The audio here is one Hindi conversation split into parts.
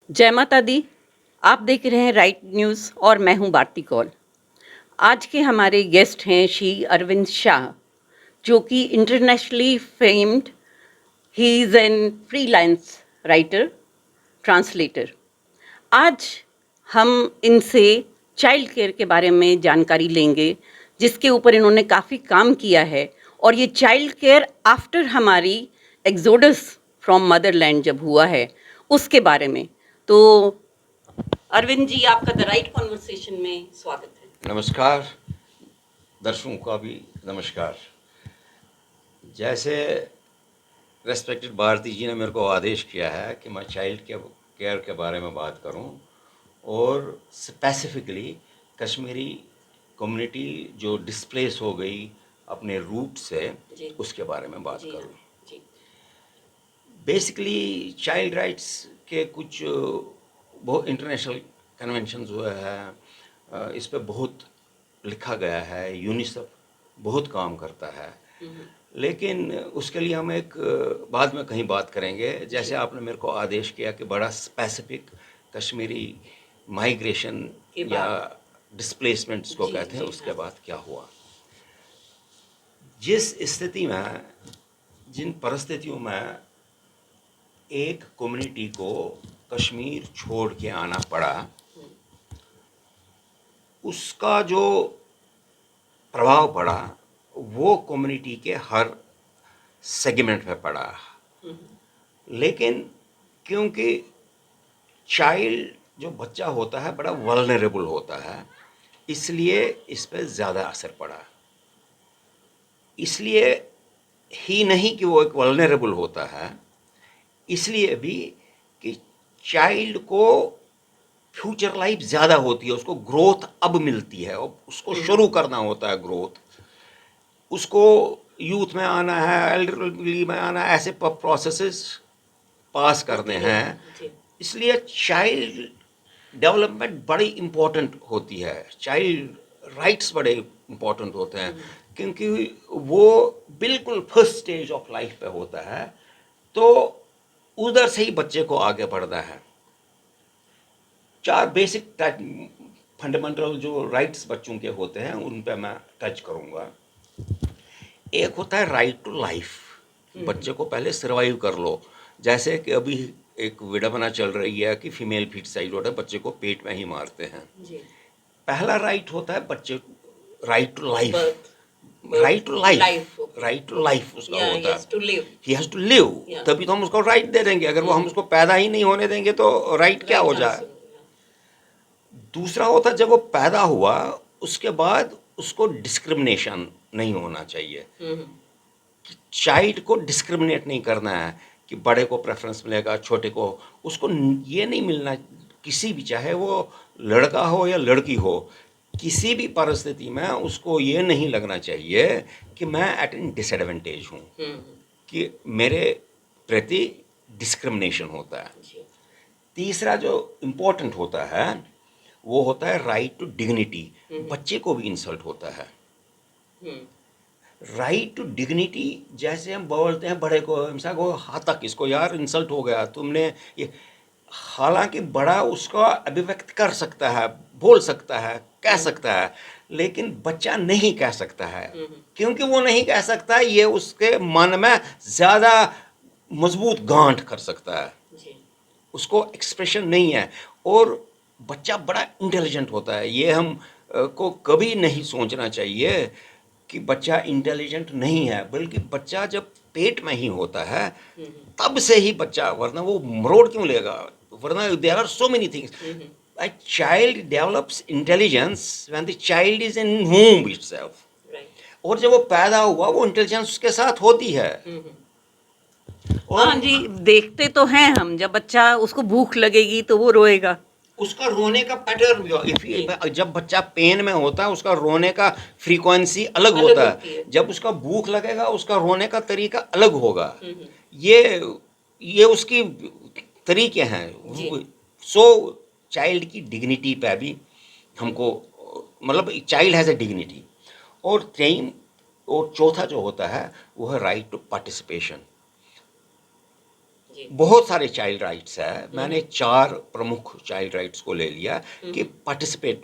जय माता दी। आप देख रहे हैं राइट न्यूज़ और मैं हूं भारती कौल। आज के हमारे गेस्ट हैं श्री अरविंद शाह, जो कि internationally famed, he is an freelance writer, translator. आज हम इनसे चाइल्ड केयर के बारे में जानकारी लेंगे, जिसके ऊपर इन्होंने काफ़ी काम किया है। और ये चाइल्ड केयर आफ्टर हमारी एक्सोडस फ्रॉम मदरलैंड जब हुआ है, उसके बारे में। तो अरविंद जी, आपका द राइट कॉन्वर्सेशन में स्वागत है। नमस्कार, दर्शकों का भी नमस्कार। जैसे रेस्पेक्टेड भारती जी ने मेरे को आदेश किया है कि मैं चाइल्ड केयर के बारे में बात करूं और स्पेसिफिकली कश्मीरी कम्युनिटी जो डिस्प्लेस हो गई अपने रूट से, उसके बारे में बात करूं। बेसिकली चाइल्ड राइट्स के कुछ बहुत इंटरनेशनल कन्वेंशंस हुए हैं, इस पे बहुत लिखा गया है, यूनिसेफ बहुत काम करता है, लेकिन उसके लिए हम एक बाद में कहीं बात करेंगे। जैसे आपने मेरे को आदेश किया कि बड़ा स्पेसिफिक कश्मीरी माइग्रेशन या डिस्प्लेसमेंट्स को कहते हैं, उसके बाद क्या हुआ। जिस स्थिति में, जिन परिस्थितियों में एक कम्युनिटी को कश्मीर छोड़ के आना पड़ा, उसका जो प्रभाव पड़ा वो कम्युनिटी के हर सेगमेंट में पड़ा। लेकिन क्योंकि चाइल्ड जो बच्चा होता है बड़ा वल्नरेबल होता है, इसलिए इस पर ज़्यादा असर पड़ा। इसलिए ही नहीं कि वो एक वल्नरेबल होता है, इसलिए भी कि चाइल्ड को फ्यूचर लाइफ ज़्यादा होती है, उसको ग्रोथ अब मिलती है और उसको शुरू करना होता है ग्रोथ। उसको यूथ में आना है, एल्डरली में आना है, ऐसे प्रोसेसेस पास करने हैं। इसलिए चाइल्ड डेवलपमेंट बड़ी इम्पोर्टेंट होती है, चाइल्ड राइट्स बड़े इम्पोर्टेंट होते हैं, क्योंकि वो बिल्कुल फर्स्ट स्टेज ऑफ लाइफ पे होता है, तो उधर से ही बच्चे को आगे बढ़ना है। 4 बेसिक फंडामेंटल जो राइट्स बच्चों के होते हैं उन पे मैं टच करूँगा। एक होता है राइट टू लाइफ, बच्चे को पहले सर्वाइव कर लो। जैसे कि अभी एक विडंबना चल रही है कि फीमेल फीटिसाइड होता है, बच्चे को पेट में ही मारते हैं। पहला राइट होता है बच्चे, right to life, right to life, right to life उसका होता है, ही हैज टू लिव। तभी तो हम उसको राइट दे देंगे। अगर वो हम उसको पैदा ही नहीं होने देंगे तो राइट क्या हो जाए। दूसरा होता है जब वो पैदा हुआ उसके बाद उसको डिस्क्रिमिनेशन नहीं होना चाहिए, कि चाइल्ड को डिस्क्रिमिनेट नहीं करना है कि बड़े को प्रेफरेंस मिलेगा, छोटे को, उसको ये नहीं मिलना। किसी भी, चाहे वो लड़का हो या लड़की हो, किसी भी परिस्थिति में उसको ये नहीं लगना चाहिए कि मैं एट एन डिसएडवांटेज हूँ, कि मेरे प्रति डिस्क्रिमिनेशन होता है। तीसरा जो इम्पोर्टेंट होता है वो होता है राइट टू डिग्निटी। बच्चे को भी इंसल्ट होता है। राइट टू डिग्निटी, जैसे हम बोलते हैं बड़े को, हिंसा को, हाँ तक इसको यार इंसल्ट हो गया तुमने ये, हालांकि बड़ा उसका अभिव्यक्त कर सकता है, बोल सकता है, कह सकता है, लेकिन बच्चा नहीं कह सकता है। क्योंकि वो नहीं कह सकता, ये उसके मन में ज़्यादा मजबूत गांठ कर सकता है, उसको एक्सप्रेशन नहीं है। और बच्चा बड़ा इंटेलिजेंट होता है, ये हम को कभी नहीं सोचना चाहिए कि बच्चा इंटेलिजेंट नहीं है, बल्कि बच्चा जब पेट में ही होता है तब से ही बच्चा, वरना वो मरोड़ क्यों लेगा, वरना there are so many things. A child develops intelligence when the child is in womb itself. और जब वो पैदा हुआ वो इंटेलिजेंस उसके साथ होती है। और हाँ जी, देखते तो हैं हम, जब बच्चा, उसको भूख लगेगी तो वो रोएगा, उसका रोने का पैटर्न, जब बच्चा पेन में होता है उसका रोने का फ्रीक्वेंसी अलग होता है, जब उसका भूख लगेगा उसका रोने का तरीका अलग होगा। ये उसकी तरीके हैं। सो चाइल्ड की डिग्निटी पे भी हमको, मतलब चाइल्ड हैज़ ए डिग्निटी। और चौथा जो होता है वो है राइट टू पार्टिसिपेशन। बहुत सारे चाइल्ड राइट्स है। मैंने 4 प्रमुख चाइल्ड राइट्स को ले लिया कि पार्टिसिपेट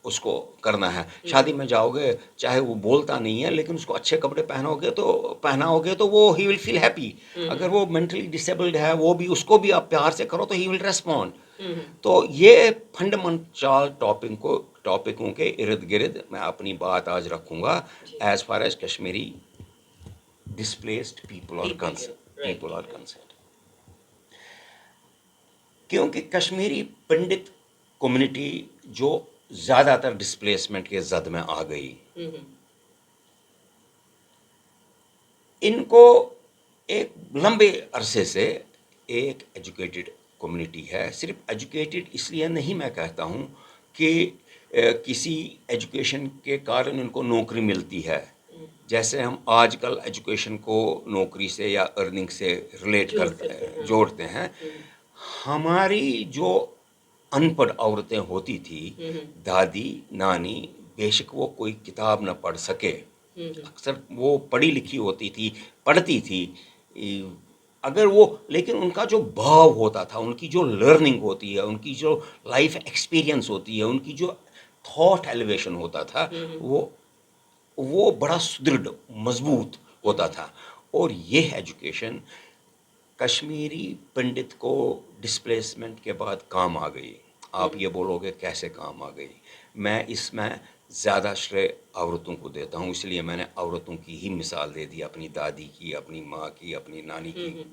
उसको करना है। शादी में जाओगे, चाहे वो बोलता नहीं है, लेकिन उसको अच्छे कपड़े पहनाओगे तो वो ही विल फील हैप्पी। अगर वो मेंटली डिसेबल्ड है, वो भी, उसको भी आप प्यार से करो तो ही विल रेस्पॉन्ड। तो ये फंडामेंटल टॉपिकों के इर्द गिर्द मैं अपनी बात आज रखूंगा as far as Kashmiri displaced people are concern. क्योंकि कश्मीरी पंडित कम्युनिटी जो ज़्यादातर डिस्प्लेसमेंट के जद में आ गई, इनको एक लंबे अरसे से एक एजुकेटेड कम्युनिटी है। सिर्फ एजुकेटेड इसलिए नहीं मैं कहता हूँ कि किसी एजुकेशन के कारण इनको नौकरी मिलती है, जैसे हम आजकल एजुकेशन को नौकरी से या अर्निंग से रिलेट करते हैं, जोड़ते हैं। हमारी जो अनपढ़ औरतें होती थी, दादी नानी, बेशक वो कोई किताब न पढ़ सके, अक्सर वो पढ़ी लिखी होती थी, पढ़ती थी, अगर वो, लेकिन उनका जो भाव होता था, उनकी जो लर्निंग होती है, उनकी जो लाइफ एक्सपीरियंस होती है, उनकी जो थॉट एलिवेशन होता था, वो बड़ा सुदृढ़ मजबूत होता था। और ये एजुकेशन कश्मीरी पंडित को डिस्प्लेसमेंट के बाद काम आ गई। आप ये बोलोगे कैसे काम आ गई? मैं इसमें ज़्यादा श्रेय औरतों को देता हूँ, इसलिए मैंने औरतों की ही मिसाल दे दी, अपनी दादी की, अपनी माँ की, अपनी नानी की।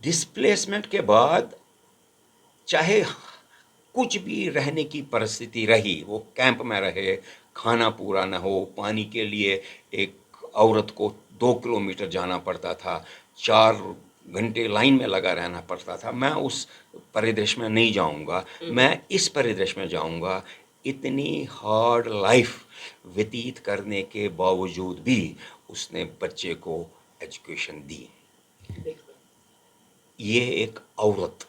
डिस्प्लेसमेंट के बाद चाहे कुछ भी रहने की परिस्थिति रही, वो कैंप में रहे, खाना पूरा न हो, पानी के लिए एक औरत को 2 किलोमीटर जाना पड़ता था, 4 घंटे लाइन में लगा रहना पड़ता था। मैं उस परिदृश्य में नहीं जाऊंगा, मैं इस परिदृश्य में जाऊंगा। इतनी हार्ड लाइफ व्यतीत करने के बावजूद भी उसने बच्चे को एजुकेशन दी। ये एक औरत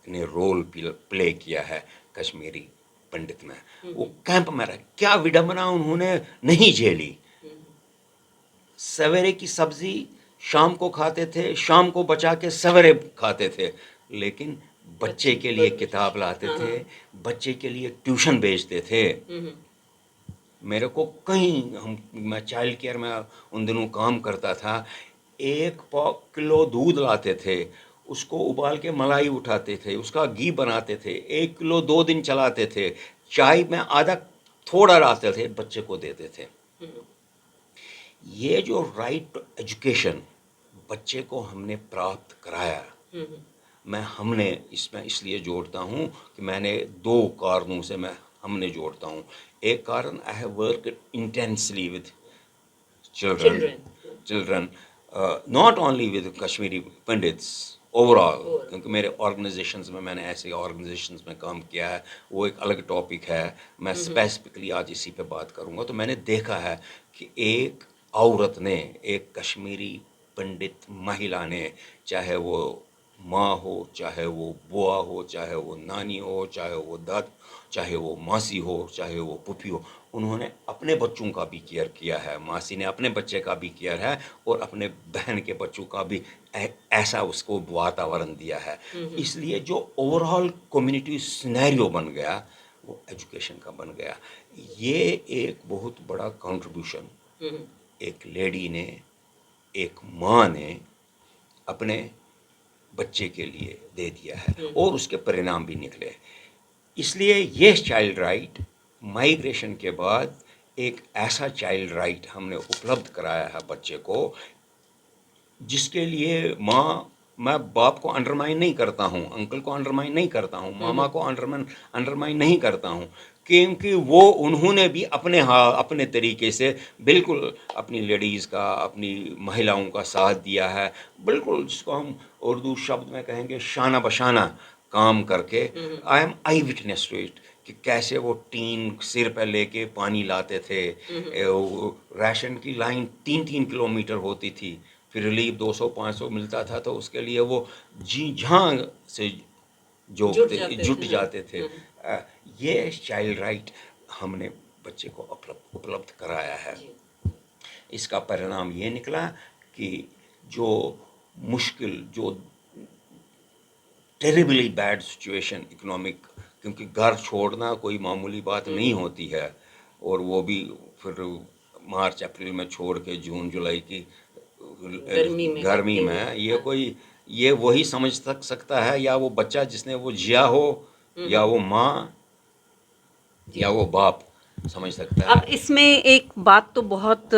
ने रोल प्ले किया है कश्मीरी पंडित में। वो कैंप में रहे, क्या विडंबना उन्होंने नहीं झेली। सवेरे की सब्जी शाम को खाते थे, शाम को बचा के सवेरे खाते थे, लेकिन बच्चे के लिए किताब लाते थे, बच्चे के लिए ट्यूशन भेजते थे। मेरे को मैं चाइल्ड केयर में उन दिनों काम करता था, 1 किलो दूध लाते थे, उसको उबाल के मलाई उठाते थे, उसका घी बनाते थे, 1 किलो 2 दिन चलाते थे, चाय में आधा थोड़ा डालते थे, बच्चे को देते थे। ये जो राइट टू एजुकेशन बच्चे को हमने प्राप्त कराया, मैं हमने इसमें इसलिए जोड़ता हूँ कि मैंने 2 कारणों से मैं हमने जोड़ता हूँ। एक कारण, I have worked intensely with children, not only with Kashmiri pandits, overall, क्योंकि मेरे ऑर्गेनाइजेशंस में, मैंने ऐसे ऑर्गेनाइजेशंस में काम किया है, वो एक अलग टॉपिक है। मैं स्पेसिफिकली आज इसी पे बात करूँगा। तो मैंने देखा है कि एक औरत ने, एक कश्मीरी पंडित महिला ने, चाहे वो माँ हो, चाहे वो बुआ हो, चाहे वो नानी हो, चाहे वो चाहे वो मासी हो, चाहे वो पुफी हो, उन्होंने अपने बच्चों का भी केयर किया है, मासी ने अपने बच्चे का भी केयर है, और अपने बहन के बच्चों का भी ऐसा उसको वातावरण दिया है। इसलिए जो ओवरऑल कम्युनिटी सिनेरियो बन गया, वो एजुकेशन का बन गया। ये एक बहुत बड़ा कंट्रीब्यूशन एक लेडी ने, एक माँ ने अपने बच्चे के लिए दे दिया है, और उसके परिणाम भी निकले। इसलिए ये चाइल्ड राइट माइग्रेशन के बाद एक ऐसा चाइल्ड राइट हमने उपलब्ध कराया है बच्चे को, जिसके लिए मैं बाप को अंडरमाइन नहीं करता हूँ, अंकल को अंडरमाइन नहीं करता हूँ, मामा को अंडरमाइन नहीं करता हूँ, क्योंकि वो उन्होंने भी अपने तरीके से बिल्कुल अपनी लेडीज़ का, अपनी महिलाओं का साथ दिया है, बिल्कुल जिसको हम उर्दू शब्द में कहेंगे शाना बशाना काम करके। I am eye witness to it कि कैसे वो टीन सिर पर लेके पानी लाते थे। राशन की लाइन 3-3 किलोमीटर होती थी, फिर रिलीफ 200-500 मिलता था, तो उसके लिए वो जी झां से जुट जाते थे। ये चाइल्ड राइट हमने बच्चे को उपलब्ध कराया है। इसका परिणाम ये निकला कि जो मुश्किल, जो टेरिबली बैड सिचुएशन इकोनॉमिक, क्योंकि घर छोड़ना कोई मामूली बात नहीं होती है, और वो भी फिर मार्च अप्रैल में छोड़ के जून जुलाई की गर्मी में, ये वही समझ सकता है, या वो बच्चा जिसने वो जिया हो, या वो माँ या वो बाप समझ सकता है। अब इसमें एक बात तो बहुत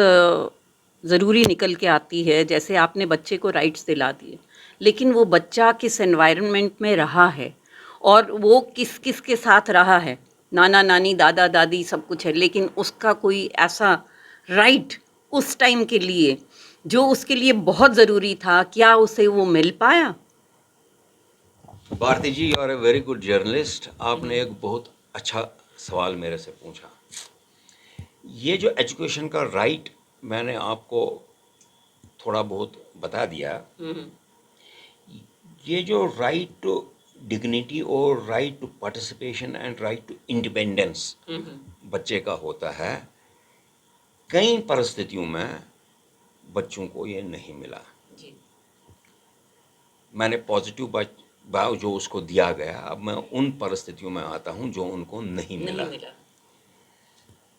ज़रूरी निकल के आती है, जैसे आपने बच्चे को राइट्स दिला दिए, लेकिन वो बच्चा किस एनवायरनमेंट में रहा है और वो किस किस के साथ रहा है, नाना नानी दादा दादी सब कुछ है, लेकिन उसका कोई ऐसा राइट उस टाइम के लिए जो उसके लिए बहुत ज़रूरी था, क्या उसे वो मिल पाया? Bharti ji, you are a very good journalist. आपने एक बहुत अच्छा सवाल मेरे से पूछा। ये जो एजुकेशन का राइट मैंने आपको थोड़ा बहुत बता दिया, ये जो राइट टू डिग्निटी और right to participation and right to independence बच्चे का होता है, कई परिस्थितियों में बच्चों को ये नहीं मिला। जी। मैंने पॉजिटिव भाव जो उसको दिया गया, अब मैं उन परिस्थितियों में आता हूँ जो उनको नहीं मिला।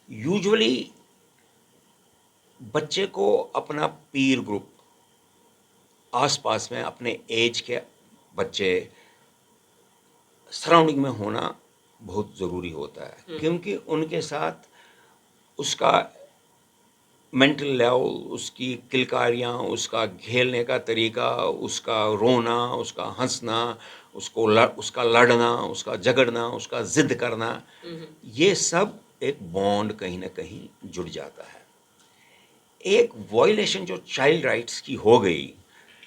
यूजुअली बच्चे को अपना पीर ग्रुप, आसपास में अपने एज के बच्चे सराउंडिंग में होना बहुत ज़रूरी होता है, क्योंकि उनके साथ उसका मेंटल लेवल, उसकी किलकारियाँ, उसका खेलने का तरीका, उसका रोना, उसका हंसना, उसका लड़ना, उसका झगड़ना, उसका ज़िद करना, ये सब एक बॉन्ड कहीं ना कहीं जुड़ जाता है। एक वॉयलेशन जो चाइल्ड राइट्स की हो गई,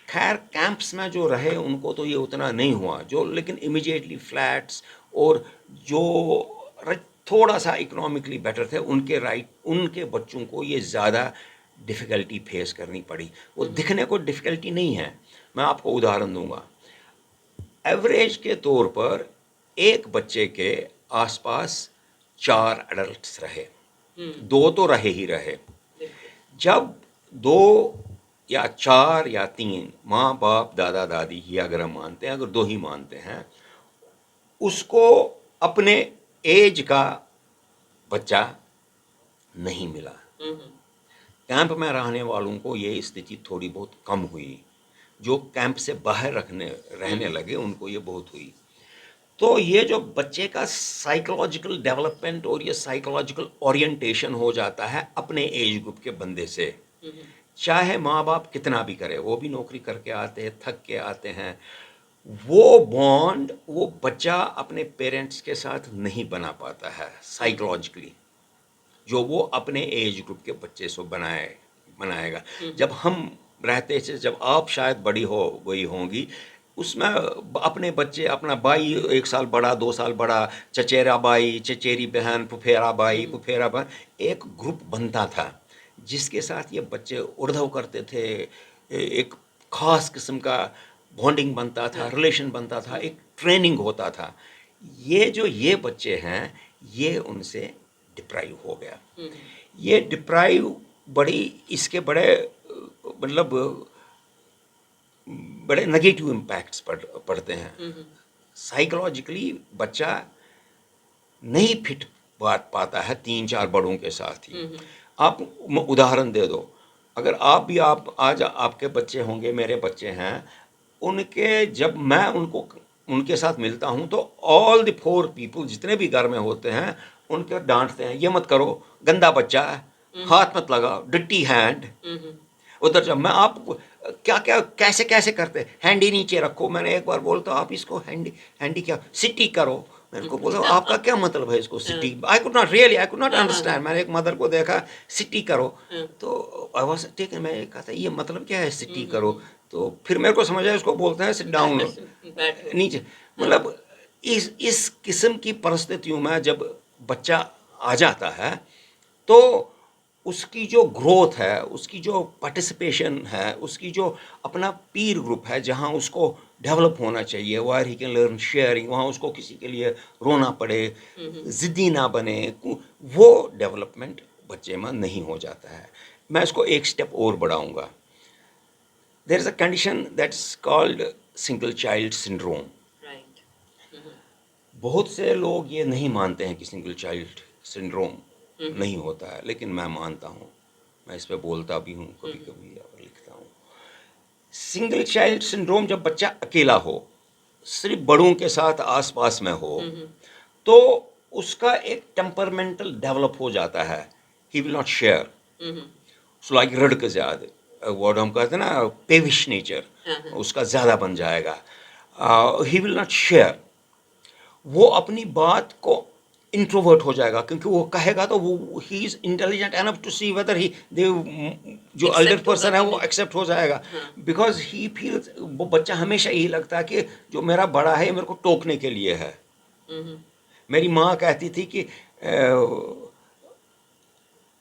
खैर कैंप्स में जो रहे उनको तो ये उतना नहीं हुआ, जो लेकिन इमीडिएटली फ्लैट्स और जो थोड़ा सा इकोनॉमिकली बेटर थे, उनके बच्चों को ये ज़्यादा डिफ़िकल्टी फेस करनी पड़ी। वो दिखने को डिफ़िकल्टी नहीं है। मैं आपको उदाहरण दूंगा। एवरेज के तौर पर एक बच्चे के आसपास 4 एडल्ट्स रहे, 2 तो रहे ही रहे। जब 2 या 4 या 3 माँ बाप दादा दादी ही अगर हम मानते हैं, अगर 2 ही मानते हैं, उसको अपने एज का बच्चा नहीं मिला। कैंप में रहने वालों को ये स्थिति थोड़ी बहुत कम हुई, जो कैंप से बाहर रहने लगे उनको ये बहुत हुई। तो ये जो बच्चे का साइकोलॉजिकल डेवलपमेंट और ये साइकोलॉजिकल ओरिएंटेशन हो जाता है अपने एज ग्रुप के बंदे से, चाहे माँ बाप कितना भी करे, वो भी नौकरी करके आते हैं, थक के आते हैं, वो बॉन्ड वो बच्चा अपने पेरेंट्स के साथ नहीं बना पाता है साइकोलॉजिकली, जो वो अपने एज ग्रुप के बच्चे से बनाएगा। जब हम रहते थे, जब आप शायद बड़ी हो गई होंगी, उसमें अपने बच्चे, अपना भाई 1 साल बड़ा, 2 साल बड़ा, चचेरा भाई, चचेरी बहन, फुफेरा भाई, फुफेरा बहन, एक ग्रुप बनता था जिसके साथ ये बच्चे उड़धव करते थे। एक खास किस्म का बॉन्डिंग बनता था, रिलेशन बनता था, एक ट्रेनिंग होता था। ये बच्चे हैं, ये उनसे डिप्राइव हो गया। ये डिप्राइव इसके मतलब बड़े नेगेटिव इम्पैक्ट्स पड़ते हैं। साइकोलॉजिकली बच्चा नहीं फिट पाता है 3-4 बड़ों के साथ ही। आप उदाहरण दे दो, अगर आप आज आपके बच्चे होंगे, मेरे बच्चे हैं, जब मैं उनके साथ मिलता हूँ तो ऑल द 4 पीपल जितने भी घर में होते हैं उनके डांटते हैं, ये मत करो, गंदा बच्चा है, हाथ मत लगाओ, डिट्टी हैंड। उधर जब मैं आप क्या क्या कैसे कैसे करते, हैंडी नीचे रखो। मैंने एक बार बोलता, आप इसको हैंडी क्या सिटी करो। मेरे को बोला आपका क्या मतलब है इसको city. I could not understand. मैंने एक मदर को देखा, सिटी करो, तो आई वाज टेकन। मैं कहा था ये मतलब क्या है सिटी करो, तो फिर मेरे को समझ आया उसको बोलते हैं सिट डाउन, नीचे। मतलब इस किस्म की परिस्थितियों में जब बच्चा आ जाता है तो उसकी जो ग्रोथ है, उसकी जो पार्टिसिपेशन है, उसकी जो अपना पीर ग्रुप है जहाँ उसको डेवलप होना चाहिए, wire he can learn sharing, वहाँ उसको किसी के लिए रोना पड़े, ज़िद्दी ना बने, वो डेवलपमेंट बच्चे में नहीं हो जाता है। मैं इसको एक स्टेप और बढ़ाऊंगा। There is a condition that's called single child syndrome. Right. बहुत से लोग ये नहीं मानते हैं कि सिंगल चाइल्ड सिंड्रोम नहीं होता है, लेकिन मैं मानता हूँ। मैं इस पे बोलता भी हूँ कभी कभी और लिखता हूँ। सिंगल चाइल्ड सिंड्रोम जब बच्चा अकेला हो, सिर्फ बड़ों के साथ आसपास में हो, तो उसका एक टेम्परमेंटल डेवलप हो जाता है। He will not share, so like रड़ के ज़्यादा वर्ड हम कहते हैं ना, पेविश नेचर उसका ज़्यादा बन जाएगा। ही विल नॉट शेयर, वो अपनी बात को इंट्रोवर्ट हो जाएगा, क्योंकि वो कहेगा तो वो he is intelligent enough to see whether he they जो अल्डर पर्सन है वो एक्सेप्ट हो जाएगा, बिकॉज ही फील्स, वो बच्चा हमेशा यही लगता है कि जो मेरा बड़ा है मेरे को टोकने के लिए है। मेरी माँ कहती थी कि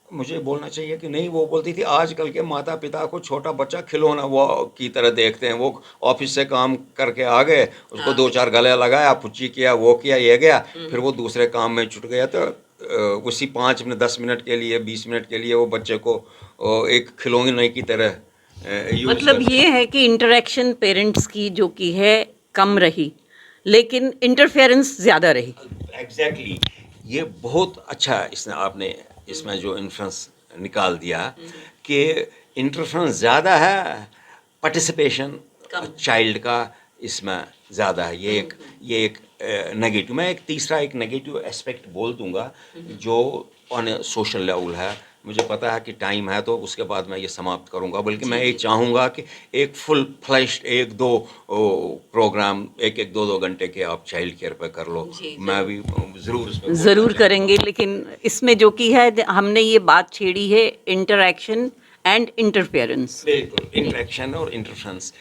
मुझे बोलना चाहिए कि नहीं, वो बोलती थी आजकल के माता पिता को छोटा बच्चा खिलौना वो की तरह देखते हैं। वो ऑफिस से काम करके आ गए, उसको दो चार गले लगाया, पुच्ची किया, वो किया, ये गया, फिर वो दूसरे काम में छुट गया। तो उसी 5 मिनट 10 मिनट के लिए 20 मिनट के लिए वो बच्चे को एक खिलौने की तरह यूज मतलब ये है कि इंटरेक्शन पेरेंट्स की जो की है कम रही, लेकिन इंटरफेरेंस ज़्यादा रही। एग्जैक्टली ये बहुत अच्छा इसने आपने इसमें जो इन्फ्लुएंस निकाल दिया कि इंटरफेरेंस ज़्यादा है, पार्टिसिपेशन चाइल्ड का इसमें ज़्यादा है। ये एक नेगेटिव। मैं एक तीसरा एक नेगेटिव एस्पेक्ट बोल दूंगा जो ऑन सोशल लेवल है। मुझे पता है कि टाइम है, तो उसके बाद मैं ये समाप्त करूंगा। बल्कि मैं ये चाहूँगा कि एक फुल फ्लैश्ड एक दो प्रोग्राम एक एक दो दो घंटे के आप चाइल्ड केयर पे कर लो। मैं भी ज़रूर इस पे बोलना ज़रूर चाहूँगा। करेंगे, लेकिन इसमें जो की है हमने ये बात छेड़ी है इंटरेक्शन एंड इंटरफेरेंस। बिल्कुल, इंटरेक्शन और इंटरफ्रेंस,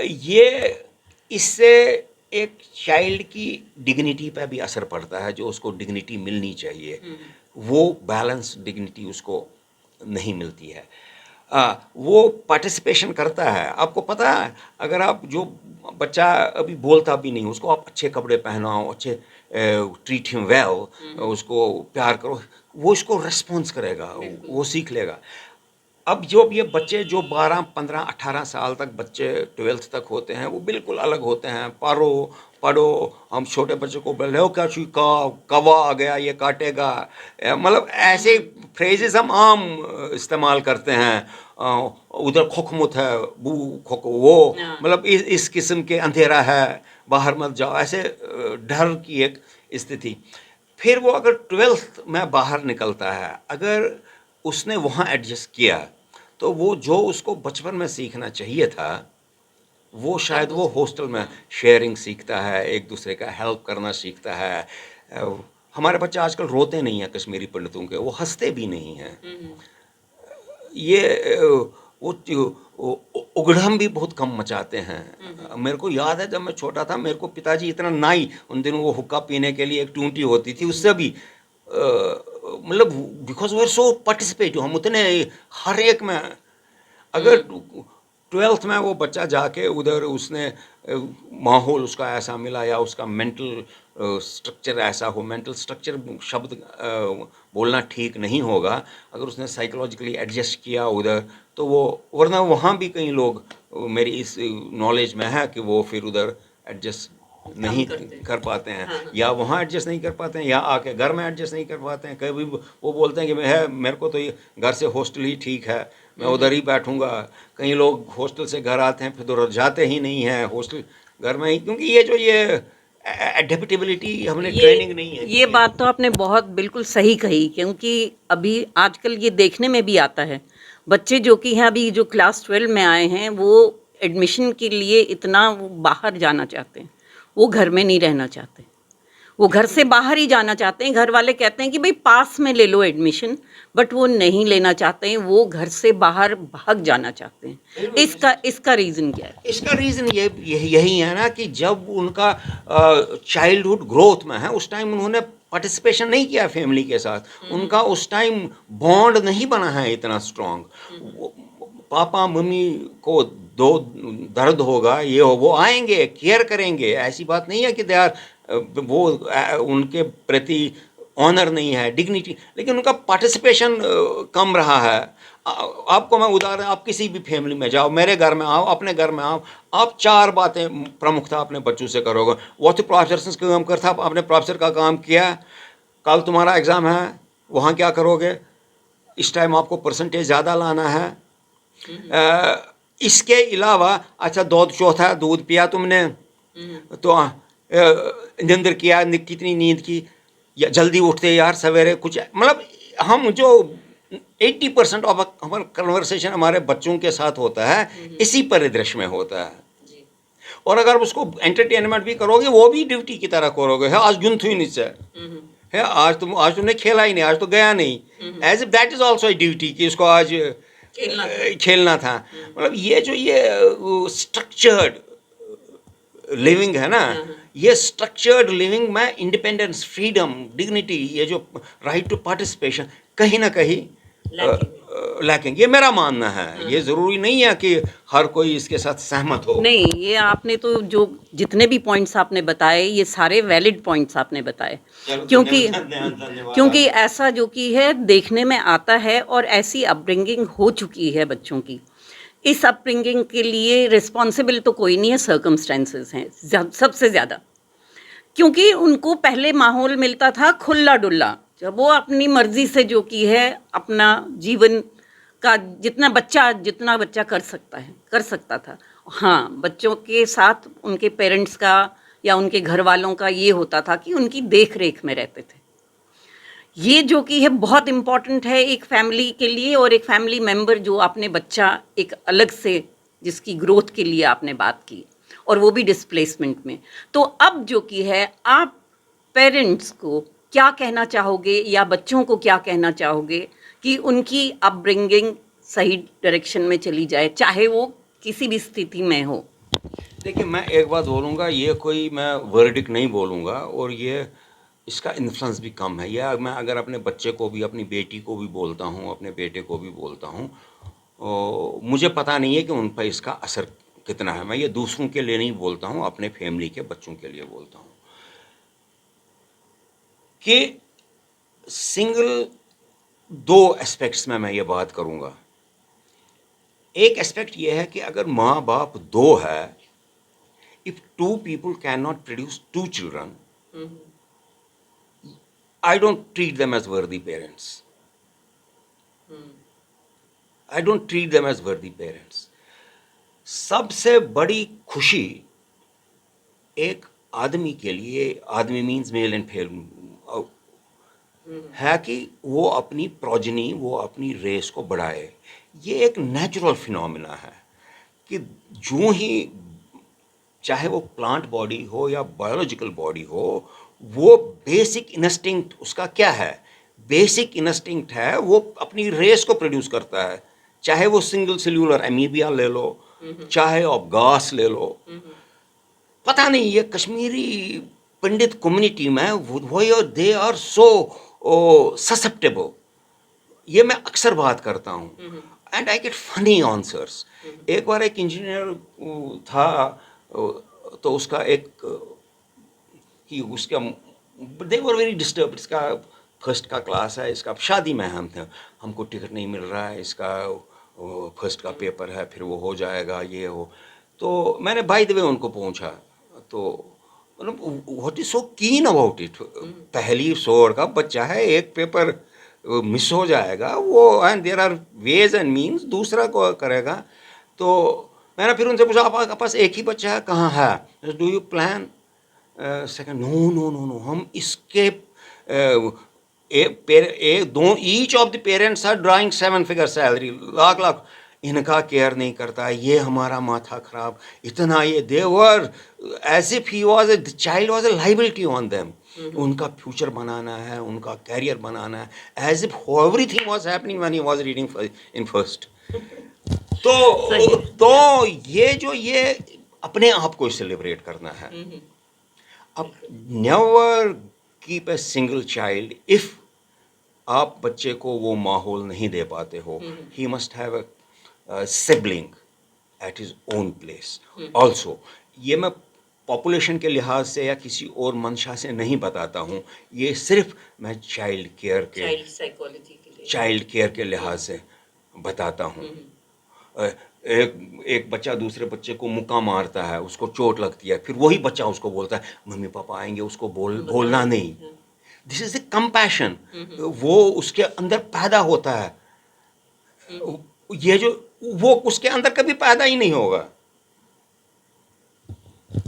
ये इससे एक चाइल्ड की डिग्निटी पे भी असर पड़ता है, जो उसको डिग्निटी मिलनी चाहिए। वो बैलेंस डिग्निटी उसको नहीं मिलती है। वो पार्टिसिपेशन करता है, आपको पता है, अगर आप जो बच्चा अभी बोलता भी नहीं, उसको आप अच्छे कपड़े पहनाओ, अच्छे ट्रीट हिम वेल, उसको प्यार करो, वो इसको रिस्पॉन्स करेगा, वो सीख लेगा। अब जो ये बच्चे जो 12 15 18 साल तक बच्चे 12th तक होते हैं, वो बिल्कुल अलग होते हैं। पढ़ो पढ़ो, हम छोटे बच्चे को बोल रहे हो क्या चीका, कौवा आ गया ये काटेगा, मतलब ऐसे फ्रेजेस हम आम इस्तेमाल करते हैं। उधर खुखमुत है, बू खुक वो, मतलब इस किस्म के, अंधेरा है बाहर मत जाओ, ऐसे डर की एक स्थिति। फिर वो अगर 12th में बाहर निकलता है, अगर उसने वहाँ एडजस्ट किया, तो वो जो उसको बचपन में सीखना चाहिए था, वो शायद वो हॉस्टल में शेयरिंग सीखता है, एक दूसरे का हेल्प करना सीखता है। हमारे बच्चे आजकल रोते नहीं हैं कश्मीरी पंडितों के, वो हंसते भी नहीं हैं। ये वो उगड़म भी बहुत कम मचाते हैं। मेरे को याद है जब मैं छोटा था, मेरे को पिताजी इतना नाई, उन दिनों वो हुक्का पीने के लिए एक टूंटी होती थी, उससे भी मतलब because we are so participative, हम उतने हर एक में। अगर 12th में वो बच्चा जाके उधर उसने माहौल उसका ऐसा मिला, या उसका मेंटल स्ट्रक्चर ऐसा हो, मेंटल स्ट्रक्चर शब्द बोलना ठीक नहीं होगा, अगर उसने साइकोलॉजिकली एडजस्ट किया उधर, तो वो, वरना वहाँ भी कई लोग मेरी इस नॉलेज में है कि वो फिर उधर एडजस्ट नहीं कर पाते हैं। या वहाँ एडजस्ट नहीं कर पाते हैं, या आके घर में एडजस्ट नहीं कर पाते हैं। कभी वो बोलते हैं कि मैं मेरे को तो ये घर से हॉस्टल ही ठीक है, मैं उधर ही बैठूंगा। कई लोग हॉस्टल से घर आते हैं, फिर उधर जाते ही नहीं हैं, हॉस्टल घर में ही, क्योंकि ये जो ये एडेप्टेबिलिटी हमने ट्रेनिंग नहीं है। ये बात तो आपने बहुत बिल्कुल सही कही, क्योंकि अभी आजकल ये देखने में भी आता है, बच्चे जो कि हैं अभी जो क्लास 12 में आए हैं, वो एडमिशन के लिए इतना वो बाहर जाना चाहते हैं, वो घर में नहीं रहना चाहते, वो घर से बाहर ही जाना चाहते हैं। घर वाले कहते हैं कि भाई पास में ले लो एडमिशन, बट वो नहीं लेना चाहते हैं, वो घर से बाहर भाग जाना चाहते हैं। इसका रीज़न क्या है? इसका रीज़न यही है ना कि जब उनका चाइल्डहुड ग्रोथ में है, उस टाइम उन्होंने पार्टिसिपेशन नहीं किया फैमिली के साथ, उनका उस टाइम बॉन्ड नहीं बना है इतना स्ट्रॉन्ग। पापा मम्मी को दो दर्द होगा, ये हो, वो आएंगे, केयर करेंगे, ऐसी बात नहीं है कि दे आर वो उनके प्रति ऑनर नहीं है, डिग्निटी, लेकिन उनका पार्टिसिपेशन कम रहा है। आपको मैं उदाहरण, आप किसी भी फैमिली में जाओ, मेरे घर में आओ, अपने घर में आओ, आप 4 बातें प्रमुखता अपने बच्चों से करोगे। वो तो प्रोफेसर का काम करता, आपने प्रोफेसर का काम किया, कल तुम्हारा एग्ज़ाम है, वहाँ क्या करोगे, इस टाइम आपको परसेंटेज ज़्यादा लाना है। इसके अलावा अच्छा दूध, चौथा दूध पिया तुमने तो नींद किया, कितनी नींद की, या जल्दी उठते यार सवेरे कुछ, मतलब हम जो 80% ऑफ हमारा कन्वर्सेशन हमारे बच्चों के साथ होता है इसी परिदृश्य में होता है। और अगर उसको एंटरटेनमेंट भी करोगे वो भी ड्यूटी की तरह करोगे। है आज गुन थी नीचे है, आज तुमने खेला ही नहीं, आज तो गया नहीं, as if that is also a duty कि इसको आज खेलना था। मतलब ये जो ये स्ट्रक्चर्ड लिविंग है ना, ये स्ट्रक्चर्ड लिविंग में इंडिपेंडेंस, फ्रीडम, डिग्निटी, ये जो राइट टू पार्टिसिपेशन कहीं ना कहीं लैकिंग, ये मेरा मानना है। ये ज़रूरी नहीं है कि हर कोई इसके साथ सहमत हो। नहीं, ये आपने तो जो जितने भी पॉइंट्स आपने बताए ये सारे वैलिड पॉइंट्स आपने बताए, क्योंकि ऐसा जो कि है देखने में आता है और ऐसी अपब्रिंगिंग हो चुकी है बच्चों की। इस अपब्रिंगिंग के लिए रिस्पॉन्सिबल तो कोई नहीं है, सर्कमस्टेंसेस हैं सबसे ज़्यादा, क्योंकि उनको पहले माहौल मिलता था खुला डुल्ला, जब वो अपनी मर्जी से जो कि है अपना जीवन का जितना बच्चा कर सकता था। हाँ, बच्चों के साथ उनके पेरेंट्स का या उनके घर वालों का ये होता था कि उनकी देख रेख में रहते थे। ये जो कि है बहुत इम्पॉर्टेंट है एक फैमिली के लिए, और एक फैमिली मेम्बर जो आपने बच्चा एक अलग से जिसकी ग्रोथ के लिए आपने बात की, और वो भी डिस्प्लेसमेंट में। तो अब जो कि है आप पेरेंट्स को क्या कहना चाहोगे या बच्चों को क्या कहना चाहोगे कि उनकी अपब्रिंगिंग सही डायरेक्शन में चली जाए, चाहे वो किसी भी स्थिति में हो? देखिए, मैं एक बात बोलूँगा, ये कोई मैं वर्डिक्ट नहीं बोलूँगा, और ये इसका इन्फ्लुएंस भी कम है। यह मैं अगर अपने बच्चे को भी, अपनी बेटी को भी बोलता हूँ, अपने बेटे को भी बोलता हूँ, मुझे पता नहीं है कि उन पर इसका असर कितना है। मैं ये दूसरों के लिए नहीं बोलता हूँ, अपने फैमिली के बच्चों के लिए बोलता हूँ कि सिंगल 2 एस्पेक्ट्स में मैं ये बात करूँगा। एक एस्पेक्ट ये है कि अगर माँ बाप 2 है, if 2 people cannot produce 2 children, I don't treat them as worthy parents. I don't treat them as worthy parents. सबसे बड़ी खुशी एक आदमी के लिए, आदमी मीन्स मेल एंड फीमेल, है कि वो अपनी प्रोजनी, वो अपनी रेस को बढ़ाए। ये एक नेचुरल फिनोमिना है कि जो ही, चाहे वो प्लांट बॉडी हो या बायोलॉजिकल बॉडी हो, वो बेसिक इंस्टिंक्ट उसका क्या है? बेसिक इंस्टिंक्ट है वो अपनी रेस को प्रोड्यूस करता है। चाहे वो सिंगल सेल्यूलर एमीबिया ले लो, चाहे आप घास ले लो। पता नहीं, ये कश्मीरी पंडित कम्युनिटी में वो दे आर सो ससेप्टेबल। ये मैं अक्सर बात करता हूँ and I get funny answers. एक बार एक इंजीनियर था, तो उसका एक कि उसका दे वर वेरी डिस्टर्ब, इसका फर्स्ट का क्लास है, इसका शादी में हम थे, हमको टिकट नहीं मिल रहा है, इसका फर्स्ट का पेपर है, फिर वो हो जाएगा, ये हो। तो मैंने बाय द वे उनको पूछा, तो मतलब व्हाट इज सो कीन अबाउट इट? पहली सोर का बच्चा है, एक पेपर मिस हो जाएगा वो, and there are ways and means दूसरा को करेगा। तो मैंने फिर उनसे पूछा, आपके पास एक ही बच्चा है, कहाँ है, do you plan second? No no no no, हम इसके दो each of the parents are drawing 7 figure salary, lakh lakh, इनका केयर नहीं करता, ये हमारा माथा खराब, इतना ये they were as if he was the child was a liability on them. उनका फ्यूचर बनाना है, उनका कैरियर बनाना है, as if everything was happening when he was reading in first. तो ये जो ये अपने आप को सेलिब्रेट करना है। अब never keep a single child if आप बच्चे को वो माहौल नहीं दे पाते हो। He must have a sibling at his own place also. ये मैं पॉपुलेशन के लिहाज से या किसी और मंशा से नहीं बताता हूँ, ये सिर्फ मैं चाइल्ड केयर के लिहाज से। बताता हूँ। एक बच्चा दूसरे बच्चे को मुक्का मारता है, उसको चोट लगती है, फिर वही बच्चा उसको बोलता है मम्मी पापा आएंगे, उसको बोलना नहीं। दिस इज द कंपैशन, वो उसके अंदर पैदा होता है। ये जो वो उसके अंदर कभी पैदा ही नहीं होगा।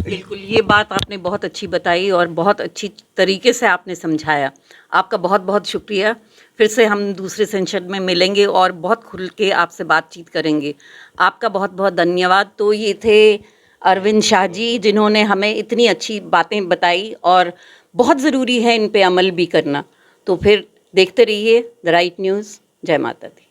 बिल्कुल, ये बात आपने बहुत अच्छी बताई और बहुत अच्छी तरीके से आपने समझाया। आपका बहुत बहुत शुक्रिया। फिर से हम दूसरे सेशन में मिलेंगे और बहुत खुल के आपसे बातचीत करेंगे। आपका बहुत बहुत धन्यवाद। तो ये थे अरविंद शाह जी, जिन्होंने हमें इतनी अच्छी बातें बताई और बहुत ज़रूरी है इन पे अमल भी करना। तो फिर देखते रहिए द राइट न्यूज़। जय माता दी।